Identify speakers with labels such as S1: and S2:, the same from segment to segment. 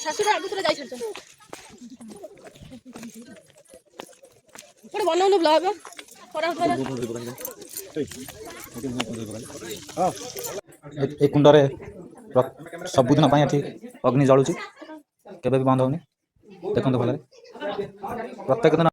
S1: শাশুড়ি আগে তোরা যাই ছাড়ছ ଗୋଟେ ବନାଉନୁ ବ୍ଲଗ ଖରା
S2: ए कुंडरे सबुदिन एठी अग्नि जलुची केबे भी बंद होनी देखो भल प्रत्येक दिन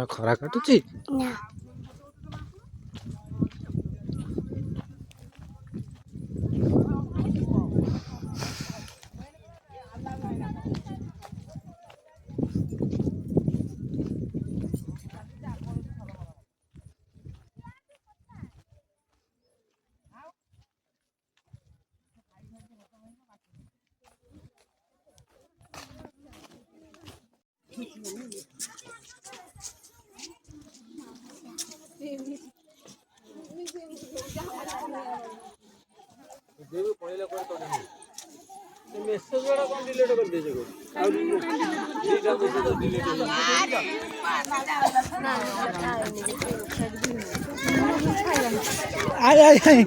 S3: खरा काटुची आय आय आय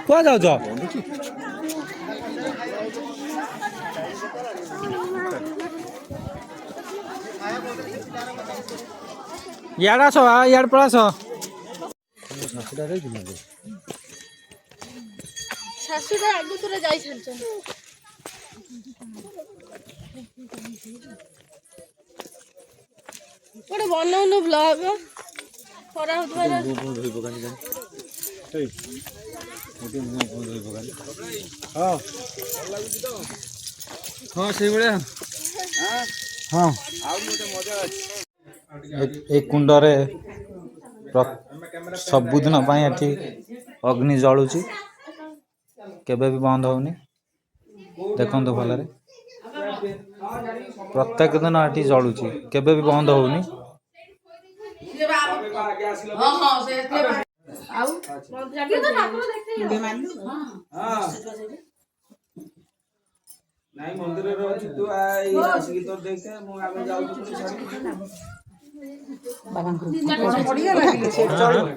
S3: कुआ जाऊ छ याडा छ याड पळा छ
S1: শাশুড়ি আগে তোরা যাই ছাড়ছ ଗୋଟେ ବନାଉନୁ ବ୍ଲଗ ଖରା
S3: हां से बळे
S2: हाँ ए कुंडरे सबुदिन एठी अग्नि जलुची केबे भी बंद होनी देखो भल प्रत्येक दिन एठी जलुची केबे भी बंद होनी
S3: ନାଇଁ ମନ୍ଦିରରେ ଅଛି ତୁ ଆଇ ଆସିକି ତ ଦେଖେ ମୁଁ ଆମେ ଯାଉଛୁ ବାବାଙ୍କୁ ପଡିଗଲା ଟିକେ ଚଳିବ